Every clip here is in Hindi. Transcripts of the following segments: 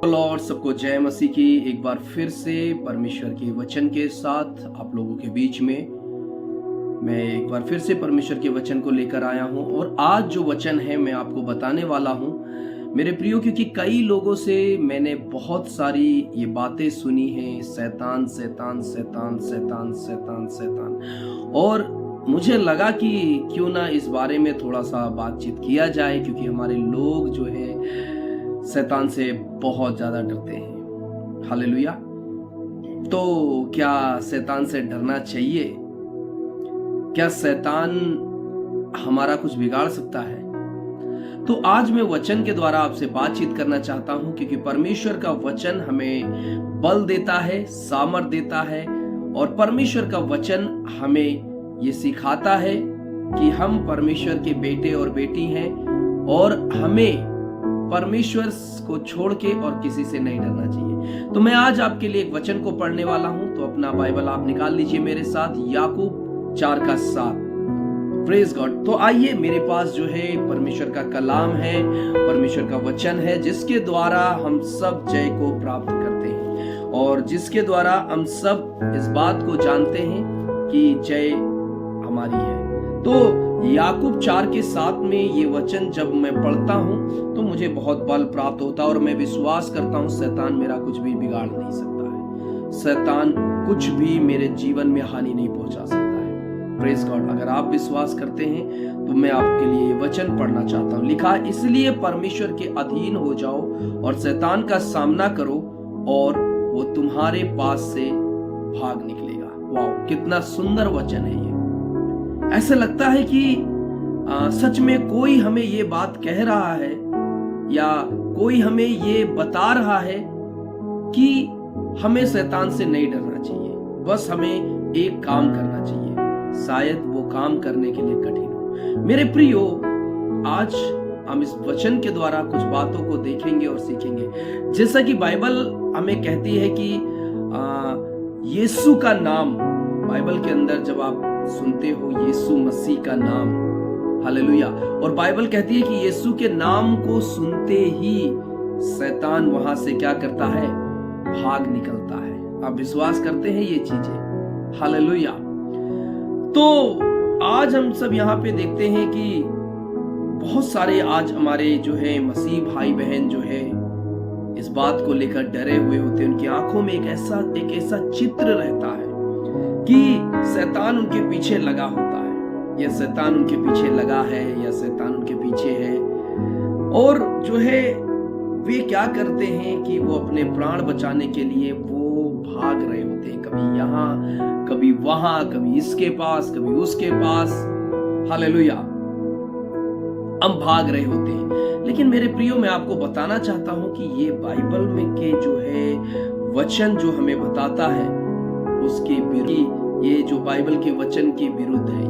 लॉर्ड, सबको जय मसीह की। एक बार फिर से परमेश्वर के वचन के साथ आप लोगों के बीच में मैं एक बार फिर से परमेश्वर के वचन को लेकर आया हूं। और आज जो वचन है मैं आपको बताने वाला हूं मेरे प्रियो, क्योंकि कई लोगों से मैंने बहुत सारी ये बातें सुनी हैं, शैतान शैतान शैतान शैतान शैतान शैतान। और मुझे लगा कि क्यों ना इस बारे में थोड़ा सा बातचीत किया जाए, क्योंकि हमारे लोग जो है शैतान से बहुत ज्यादा डरते हैं। हालेलुया। तो क्या शैतान से डरना चाहिए? क्या शैतान हमारा कुछ बिगाड़ सकता है? तो आज मैं वचन के द्वारा आपसे बातचीत करना चाहता हूं, क्योंकि परमेश्वर का वचन हमें बल देता है, सामर्थ देता है। और परमेश्वर का वचन हमें ये सिखाता है कि हम परमेश्वर के बेटे और बेटी हैं और हमें परमेश्वर को छोड़ के और किसी से नहीं डरना चाहिए। तो मैं आज आपके लिए एक वचन को पढ़ने वाला हूं। तो अपना बाइबल आप निकाल लीजिए मेरे साथ, याकूब 4:7। Praise God. तो आइए, मेरे पास जो है परमेश्वर का कलाम है, परमेश्वर का वचन है, जिसके द्वारा हम सब जय को प्राप्त करते हैं और जिसके द्वारा हम सब इस बात को जानते हैं कि जय हमारी है। तो याकूब 4:7 में ये वचन जब मैं पढ़ता हूं तो मुझे बहुत बल प्राप्त होता है और मैं विश्वास करता हूं शैतान मेरा कुछ भी बिगाड़ नहीं सकता है, शैतान कुछ भी मेरे जीवन में हानि नहीं पहुंचा सकता है। Praise God. अगर आप विश्वास करते हैं तो मैं आपके लिए ये वचन पढ़ना चाहता हूं। लिखा, इसलिए परमेश्वर के अधीन हो जाओ और शैतान का सामना करो और वो तुम्हारे पास से भाग निकलेगा। वाह, कितना सुंदर वचन है ये। ऐसा लगता है कि सच में कोई हमें ये बात कह रहा है या कोई हमें ये बता रहा है कि हमें शैतान से नहीं डरना चाहिए, बस हमें एक काम करना चाहिए। शायद वो काम करने के लिए कठिन हो। मेरे प्रियो, आज हम इस वचन के द्वारा कुछ बातों को देखेंगे और सीखेंगे। जैसा कि बाइबल हमें कहती है कि यीशु का नाम, बाइबल के अंदर जब आप सुनते हो यीशु मसीह का नाम, हालेलुया, और बाइबल कहती है कि यीशु के नाम को सुनते ही शैतान वहां से क्या करता है? भाग निकलता है। आप विश्वास करते हैं ये चीजें? हालेलुया। तो आज हम सब यहाँ पे देखते हैं कि बहुत सारे आज हमारे जो है मसीह भाई बहन जो है इस बात को लेकर डरे हुए होते हैं। उनकी आंखों में एक ऐसा चित्र रहता है कि शैतान उनके पीछे लगा होता है, या शैतान उनके पीछे लगा है, या शैतान उनके पीछे है। और जो है वे क्या करते हैं कि वो अपने प्राण बचाने के लिए वो भाग रहे होते हैं, कभी यहाँ कभी वहां, कभी इसके पास कभी उसके पास। हालेलुया, हम भाग रहे होते हैं। लेकिन मेरे प्रियो, मैं आपको बताना चाहता हूं कि ये बाइबल में के जो है वचन जो हमें बताता है उसके विरुद्ध, ये जो बाइबल के वचन के विरुद्ध है ये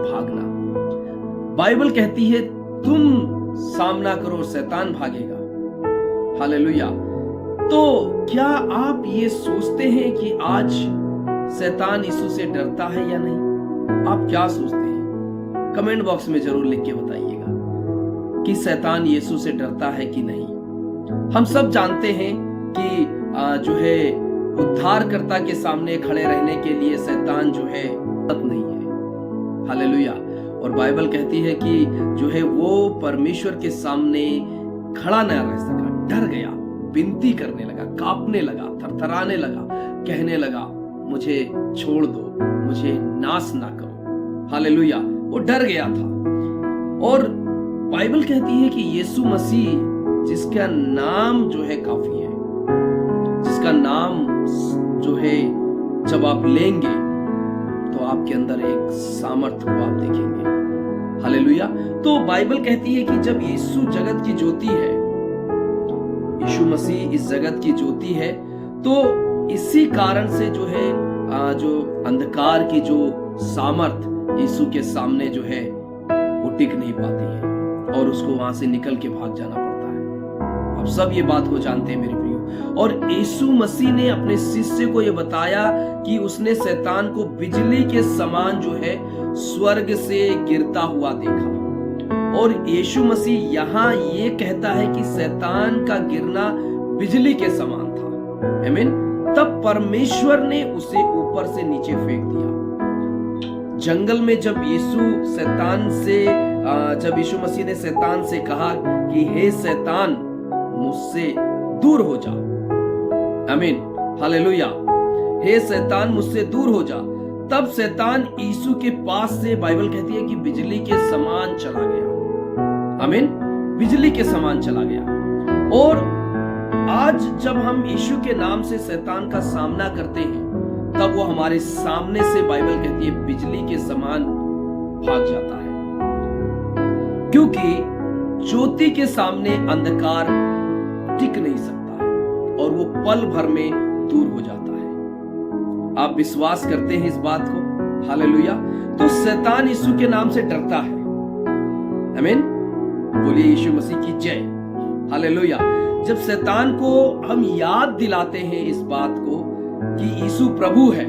भागना। बाइबल कहती है तुम सामना करो और शैतान भागेगा। हालेलुया। तो क्या आप ये सोचते हैं कि आज शैतान यीशु से डरता है या नहीं? आप क्या सोचते हैं? कमेंट बॉक्स में जरूर लिख के बताइएगा कि शैतान यीशु से डरता है कि नहीं। हम सब जानते हैं कि जो है उद्धारकर्ता के सामने खड़े रहने के लिए शैतान जो है नहीं है। हालेलुया। और बाइबल कहती है कि जो है वो परमेश्वर के सामने खड़ा न रह सका, डर गया, विनती करने लगा, कांपने लगा, थरथराने लगा, कहने लगा मुझे छोड़ दो, मुझे नाश ना करो। हालेलुया। वो डर गया था। और बाइबल कहती है कि यीशु मसीह, जिसका नाम जो है काफी है, जिसका नाम जो है जब आप लेंगे तो आपके अंदर एक सामर्थ को आप देखेंगे। हालेलुया। तो बाइबल कहती है कि जब यीशु जगत की ज्योति है, यीशु मसीह इस जगत की ज्योति है, तो इसी कारण से जो है जो अंधकार की जो सामर्थ यीशु के सामने जो है वो टिक नहीं पाती है और उसको वहां से निकल के भाग जाना पड़ता है। आप सब ये बात को जानते हैं मेरे प्रियो। और यीशु मसीह ने अपने शिष्य को ये बताया कि उसने शैतान को बिजली के समान जो है स्वर्ग से गिरता हुआ देखा। और यीशु मसीह यहाँ ये कहता है कि शैतान का गिरना बिजली के समान था। आमीन। तब परमेश्वर ने उसे ऊपर से नीचे फेंक दिया। जंगल में जब यीशु मसीह ने शैतान से कहा कि हे शैतान मुझसे दूर हो जा, आमीन, हालेलुया, हे शैतान मुझसे दूर हो जा, तब शैतान यीशु के पास से, बाइबल कहती है कि बिजली के समान चला गया। आमीन, बिजली के समान चला गया। और आज जब हम यीशु के नाम से शैतान का सामना करते हैं, तब वो हमारे सामने से, बाइबल कहती है, बिजली के समान भाग जाता है, क्योंकि ज्योति के सामने अंधकार टिक नहीं सकता है और वो पल भर में दूर हो जाता है। आप विश्वास करते हैं इस बात को? हालेलुया। तो शैतान यीशु के नाम से डरता है। आमीन, बोलिए यीशु मसीह की जय। हालेलुया। जब शैतान को हम याद दिलाते हैं इस बात को कि यीशु प्रभु है,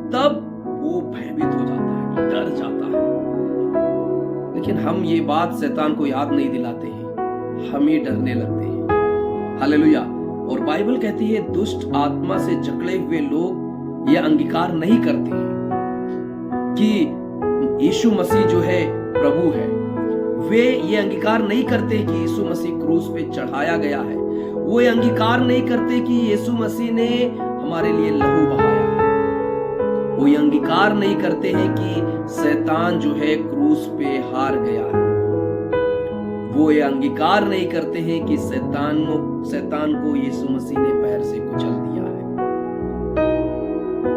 तब वो भयभीत हो जाता है, डर जाता है। लेकिन हम ये बात शैतान को याद नहीं दिलाते हैं, हम ही डरने लगते हैं। हालेलुया। और बाइबल कहती है दुष्ट आत्मा से जकड़े हुए लोग ये अंगीकार नहीं करते हैं कि यीशु मसीह जो है प्रभु है। वे ये अंगीकार नहीं करते कि यीशु मसीह क्रूस पे चढ़ाया गया है। वो ये अंगीकार नहीं करते कि यीशु मसीह ने हमारे लिए लहू बहाया है। वो ये अंगीकार नहीं करते हैं कि शैतान जो है क्रूस पे हार गया है। वो ये अंगीकार नहीं करते हैं कि शैतान को यीशु मसीह ने पैर से कुचल दिया है।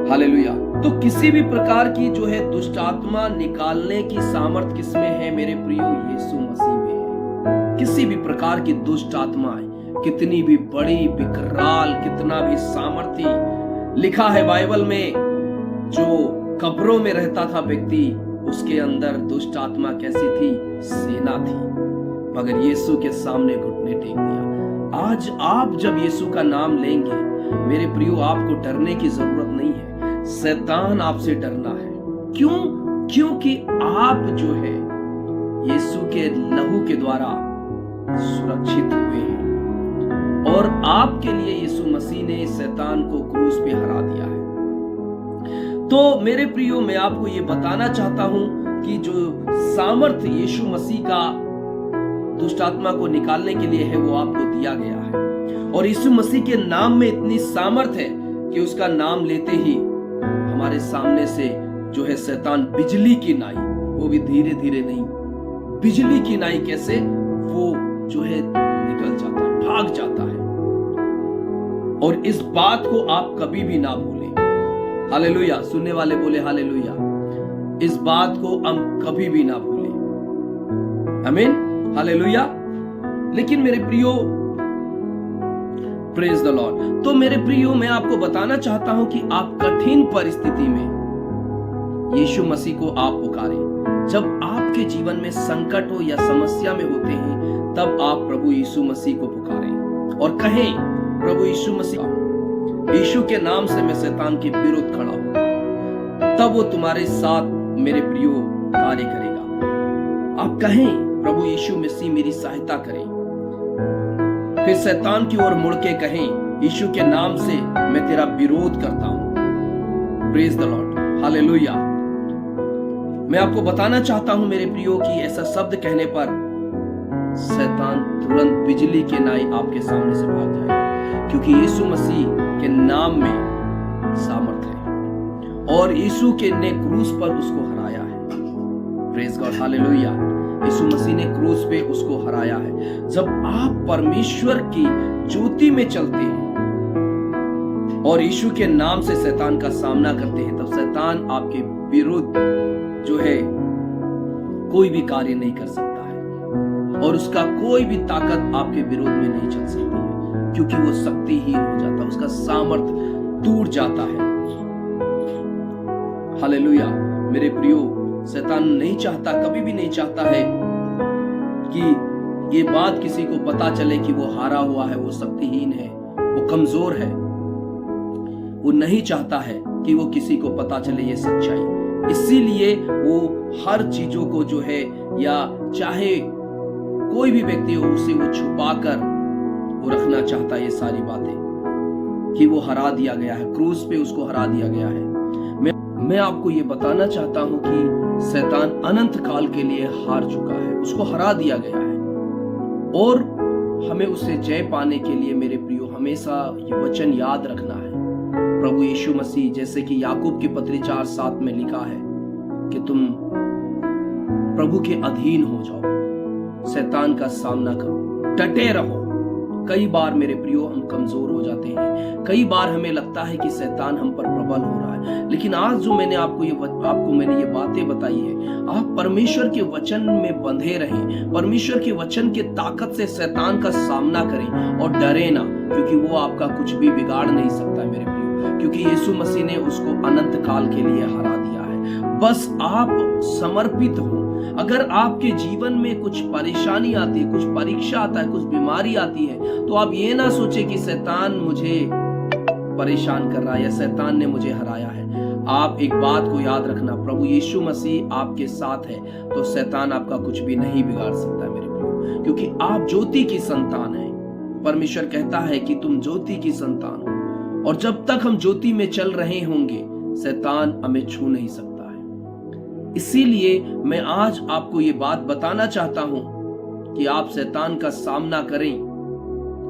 हालेलुया। तो किसी भी प्रकार की जो है दुष्ट आत्मा निकालने की सामर्थ किसमें है मेरे प्रियो? यीशु मसीह में है। किसी भी प्रकार की दुष्ट आत्माएं, कितनी भी बड़ी, विकराल, कितना भी सामर्थी, लिखा है बाइबल में, जो कब्रों में रहता था व्यक्ति, उसके अंदर दुष्ट आत्मा कैसी थी? सेना थी, मगर यीशु के सामने घुटने टेक दिया। आज आप जब यीशु का नाम लेंगे मेरे प्रियो, आपको डरने की जरूरत नहीं है। शैतान आपसे डरना है। क्यों? क्योंकि आप जो है यीशु के लहू के द्वारा सुरक्षित हुए हैं और आपके लिए यीशु मसीह ने शैतान को क्रूस पे हरा दिया है। तो मेरे प्रियो, मैं आपको ये बताना चाहता हूं कि जो सामर्थ यीशु मसीह का दुष्ट आत्मा को निकालने के लिए है, वो आपको दिया गया है। और यीशु मसीह के नाम में इतनी सामर्थ है कि उसका नाम लेते ही हमारे सामने से जो है शैतान बिजली की नाई, वो भी धीरे धीरे नहीं, बिजली की नाई कैसे वो जो है निकल जाता है, भाग जाता है। और इस बात को आप कभी भी ना भूलें। हालेलुया। सुनने वाले बोले हालेलुया। इस बात को हम कभी भी ना भूलें। आमीन, हालेलुया। लेकिन मेरे प्रियो, प्रेज द लॉर्ड। तो मेरे प्रियो, मैं आपको बताना चाहता हूं कि आप कठिन परिस्थिति में यीशु मसीह को आप पुकारें। जब आपके जीवन में संकट हो या समस्या में होते हैं, तब आप प्रभु यीशु मसीह को पुकारें और कहें, प्रभु यीशु मसीह, यीशु के नाम से मैं शैतान के विरुद्ध खड़ा हूं। तब वो तुम्हारे साथ मेरे प्रियो कार्य करेगा। आप कहें, प्रभु यीशु मसीह मेरी सहायता करें। फिर शैतान की ओर मुड़ के कहें, यीशु के नाम से मैं तेरा विरोध करता हूं। Praise the Lord. हालेलुया। मैं आपको बताना चाहता हूं मेरे प्रियो कि ऐसा शब्द कहने पर शैतान तुरंत बिजली के नाई आपके सामने से भाग जाएगा, क्योंकि यीशु मसीह के नाम में सामर्थ है और यीशु के ने क्रूस पर उसको हराया है। Praise God. हालेलुया। यीशु मसीह ने क्रूस पे उसको हराया है। जब आप परमेश्वर की ज्योति में चलते हैं और यीशु के नाम से शैतान का सामना करते हैं, तब शैतान आपके विरुद्ध जो है कोई भी कार्य नहीं कर सकता है और उसका कोई भी ताकत आपके विरोध में नहीं चल सकती है, क्योंकि वो शक्तिहीन हो जाता है, उसका सामर्थ टूट जाता है। हालेलुया। मेरे प्रियो, शैतान नहीं चाहता, कभी भी नहीं चाहता है कि ये बात किसी को पता चले कि वो हारा हुआ है, वो शक्तिहीन है, वो कमजोर है। वो नहीं चाहता है कि वो किसी को पता चले ये सच्चाई। इसीलिए वो हर चीजों को जो है, या चाहे कोई भी व्यक्ति हो, उसे वो छुपाकर वो रखना चाहता है ये सारी बातें, कि वो हरा दिया गया है, क्रूस पे उसको हरा दिया गया है। मैं आपको ये बताना चाहता हूं कि शैतान अनंत काल के लिए हार चुका है, उसको हरा दिया गया है। और हमें उससे जय पाने के लिए मेरे प्रियो हमेशा ये वचन याद रखना है। प्रभु यीशु मसीह, जैसे कि याकूब की पत्री 4:7 में लिखा है कि तुम प्रभु के अधीन हो जाओ, शैतान का सामना करो, डटे रहो। कई बार मेरे प्रियो हम कमजोर हो जाते हैं, कई बार हमें लगता है कि शैतान हम पर प्रबल हो रहा है, लेकिन आज जो मैंने आपको ये बातें बताई है, आप परमेश्वर के वचन में बंधे रहें, परमेश्वर के वचन के ताकत से शैतान का सामना करें और डरे ना, क्योंकि वो आपका कुछ भी बिगाड़ नहीं सकता मेरे प्रियो, क्योंकि यीशु मसीह ने उसको अनंत काल के लिए हरा दिया है। बस आप समर्पित हो। अगर आपके जीवन में कुछ परेशानी आती है, कुछ परीक्षा आता है, कुछ बीमारी आती है, तो आप ये ना सोचे कि शैतान मुझे परेशान कर रहा है या शैतान ने मुझे हराया है। आप एक बात को याद रखना, प्रभु यीशु मसीह आपके साथ है तो शैतान आपका कुछ भी नहीं बिगाड़ सकता मेरे प्रियो, क्योंकि आप ज्योति की संतान हैं। परमेश्वर कहता है कि तुम ज्योति की संतान हो, और जब तक हम ज्योति में चल रहे होंगे शैतान हमें छू नहीं सकता। इसीलिए मैं आज आपको ये बात बताना चाहता हूं कि आप शैतान का सामना करें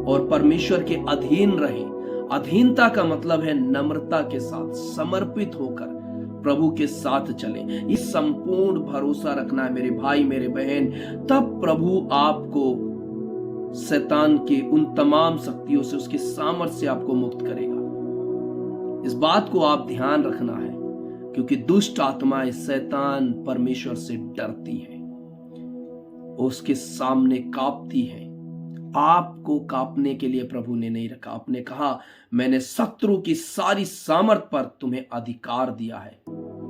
और परमेश्वर के अधीन रहें। अधीनता का मतलब है नम्रता के साथ, समर्पित होकर प्रभु के साथ चलें। इस संपूर्ण भरोसा रखना है मेरे भाई मेरे बहन, तब प्रभु आपको शैतान के उन तमाम शक्तियों से, उसके सामर्थ्य से आपको मुक्त करेगा। इस बात को आप ध्यान रखना है, क्योंकि दुष्ट आत्माएं, शैतान परमेश्वर से डरती हैं, उसके सामने कांपती हैं। आपको कांपने के लिए प्रभु ने नहीं रखा। आपने कहा मैंने शत्रु की सारी सामर्थ पर तुम्हें अधिकार दिया है,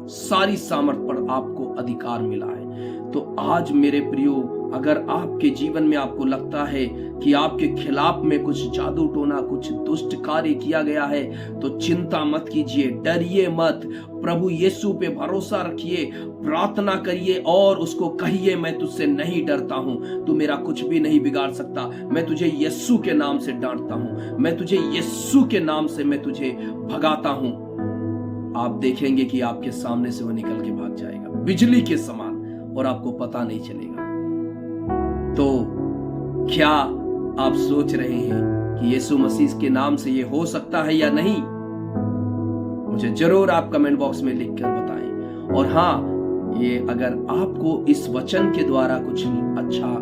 सारी सामर्थ पर आपको अधिकार मिला है। तो आज मेरे प्रियो, अगर आपके जीवन में आपको लगता है कि आपके खिलाफ में कुछ जादू टोना, कुछ दुष्ट कार्य किया गया है, तो चिंता मत कीजिए, डरिए मत। प्रभु यीशु पे भरोसा रखिए, प्रार्थना करिए और उसको कहिए मैं तुझसे नहीं डरता हूं, तू मेरा कुछ भी नहीं बिगाड़ सकता। मैं तुझे यीशु के नाम से डांटता हूं, मैं तुझे यीशु के नाम से मैं तुझे भगाता हूं। आप देखेंगे कि आपके सामने से वो निकल के भाग जाएगा बिजली के समान, और आपको पता नहीं चलेगा। तो क्या आप सोच रहे हैं कि यीशु मसीह के नाम से ये हो सकता है या नहीं? मुझे जरूर आप कमेंट बॉक्स में लिखकर बताएं। और हाँ, ये अगर आपको इस वचन के द्वारा कुछ अच्छा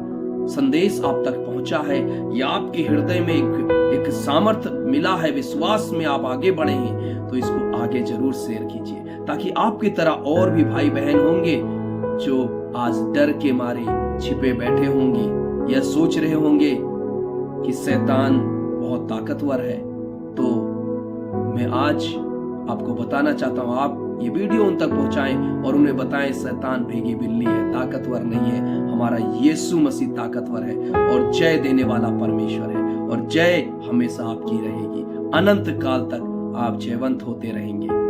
संदेश आप तक पहुंचा है, या आपके हृदय में एक सामर्थ्य मिला है, विश्वास में आप आगे बढ़े हैं, तो इसको आगे जरूर शेयर कीजिए, ताकि आपकी तरह और भी भाई बहन होंगे जो आज डर के मारे छिपे बैठे होंगे या सोच रहे होंगे कि शैतान बहुत ताकतवर है। तो मैं आज आपको बताना चाहता हूं, आप ये वीडियो उन तक पहुंचाएं और उन्हें बताएं शैतान भेगी बिल्ली है, ताकतवर नहीं है। हमारा यीशु मसीह ताकतवर है और जय देने वाला परमेश्वर है, और जय हमेशा आपकी रहेगी। अनंत काल तक आप जयवंत होते रहेंगे।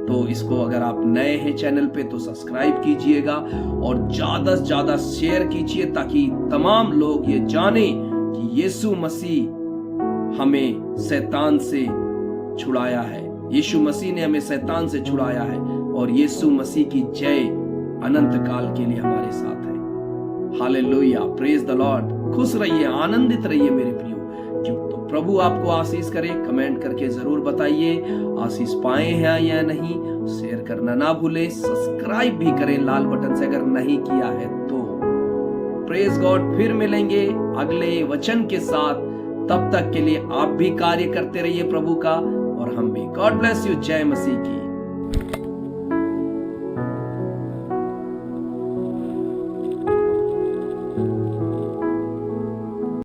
तो इसको अगर आप नए हैं चैनल पे तो सब्सक्राइब कीजिएगा और ज्यादा से ज्यादा शेयर कीजिए, ताकि तमाम लोग ये जाने कि यीशु मसीह हमें शैतान से छुड़ाया है, यीशु मसीह ने हमें शैतान से छुड़ाया है, और यीशु मसीह की जय अनंत काल के लिए हमारे साथ है। Hallelujah, praise the Lord. खुश रहिए, आनंदित रहिए मेरे प्रियो। तो प्रभु आपको आशीष करे। कमेंट करके जरूर बताइए आशीष पाए हैं या नहीं। शेयर करना ना भूले, सब्सक्राइब भी करें लाल बटन से अगर नहीं किया है तो। Praise God. फिर मिलेंगे अगले वचन के साथ, तब तक के लिए आप भी कार्य करते रहिए प्रभु का, और हम भी। God bless you. जय मसीह की।